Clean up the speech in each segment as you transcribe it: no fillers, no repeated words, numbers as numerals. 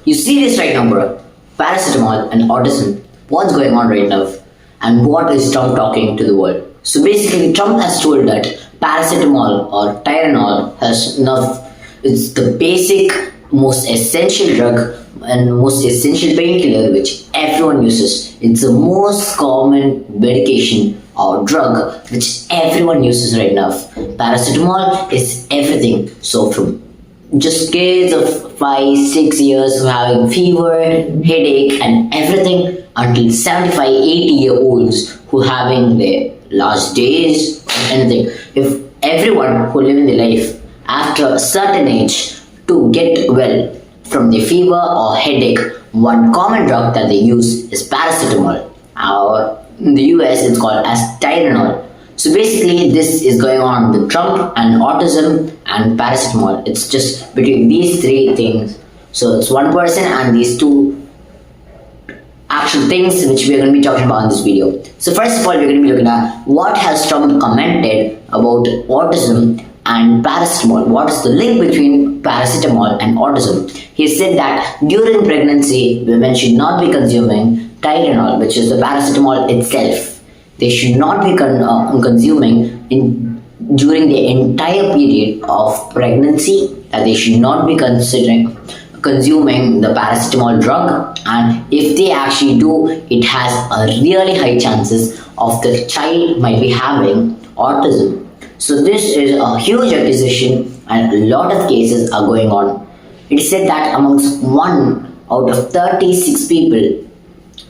You see this right now, bro. Paracetamol and autism. What's going on right now? And what is Trump talking to the world? So basically, Trump has told that paracetamol or Tylenol has enough. It's the basic, most essential drug and most essential painkiller which everyone uses. It's the most common medication or drug which everyone uses right now. Paracetamol is everything. So from just kids of 5-6 years who are having fever, headache and everything until 75-80-year-olds who are having their last days or anything. If everyone who live in their life after a certain age to get well from their fever or headache, one common drug that they use is paracetamol, or in the US it's called as Tylenol. So basically this is going on with Trump and autism and paracetamol. It's just between these three things. So it's one person and these two actual things which we are going to be talking about in this video. So first of all, we're going to be looking at what has Trump commented about autism and paracetamol. What is the link between paracetamol and autism? He said that during pregnancy, women should not be consuming Tylenol, which is the paracetamol itself. They should not be consuming during the entire period of pregnancy. That they should not be consuming the paracetamol drug, and if they actually do, it has a really high chances of the child might be having autism. So this is a huge accusation and a lot of cases are going on. It is said that amongst 1 out of 36 people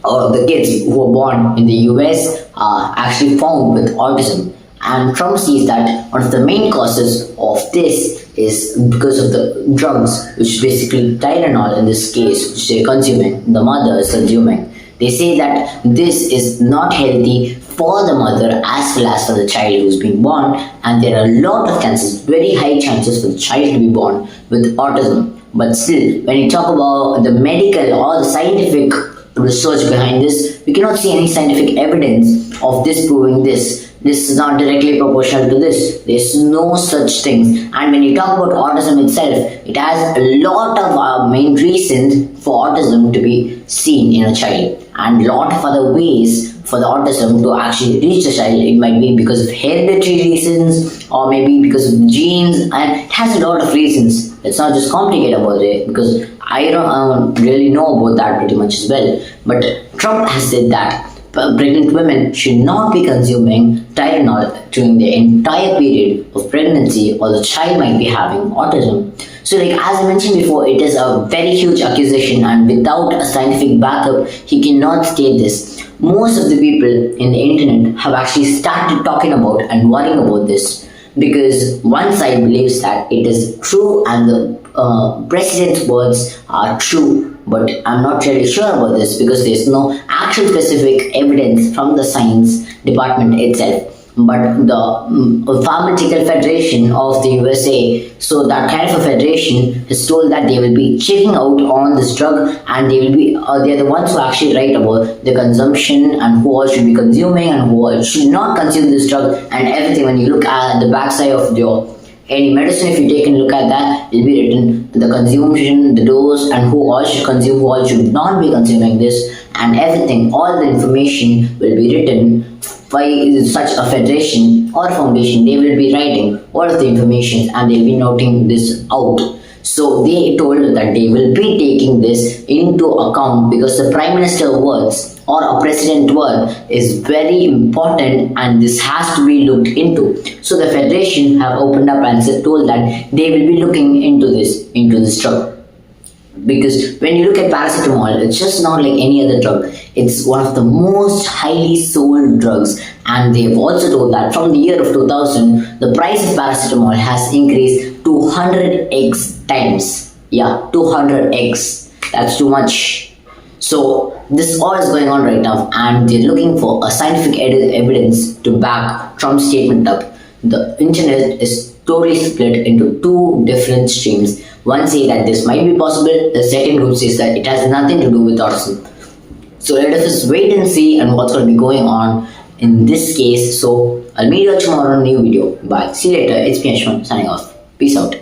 or the kids who were born in the US are actually found with autism. And Trump sees that one of the main causes of this is because of the drugs, which basically Tylenol in this case, which they're consuming, the mother is consuming. They say that this is not healthy for the mother as well as for the child who's being born, and there are a lot of chances, very high chances for the child to be born with autism. But still, when you talk about the medical or the scientific research behind this, we cannot see any scientific evidence of this proving this. This is not directly proportional to this. There's no such things. And when you talk about autism itself, it has a lot of main reasons for autism to be seen in a child, and a lot of other ways for the autism to actually reach the child. It might be because of hereditary reasons or maybe because of genes, and it has a lot of reasons. Let's not just complicate about it, because I don't really know about that pretty much as well. But Trump has said that pregnant women should not be consuming Tylenol during the entire period of pregnancy, or the child might be having autism. So like as I mentioned before, it is a very huge accusation, and without a scientific backup, he cannot state this. Most of the people in the internet have actually started talking about and worrying about this, because one side believes that it is true and the president's words are true. But I'm not really sure about this, because there's no actual specific evidence from the science department itself. But the Pharmaceutical Federation of the USA, so that kind of a federation has told that they will be checking out on this drug, and they will be they're the ones who actually write about the consumption and who all should be consuming and who all should not consume this drug and everything. When you look at the backside of your any medicine, if you take and look at that, it will be written the consumption, the dose, and who all should consume, who all should not be consuming this, and everything. All the information will be written by such a federation or foundation. They will be writing all of the information and they'll be noting this out. So they told that they will be taking this into account, because the Prime Minister words or a president word is very important, and this has to be looked into. So the federation have opened up and told that they will be looking into this drug. Because when you look at paracetamol, it's just not like any other drug. It's one of the most highly sold drugs, and they've also told that from the year of 2000, the price of paracetamol has increased 200x times. Yeah, 200x. That's too much. So this all is going on right now, and they're looking for a scientific evidence to back Trump's statement up. The internet is totally split into two different streams. One say that this might be possible, the second group says that it has nothing to do with autism. So let us just wait and see and what's going to be going on in this case. So I'll meet you tomorrow in a new video. Bye. See you later. It's me, Ashwin, signing off. Peace out.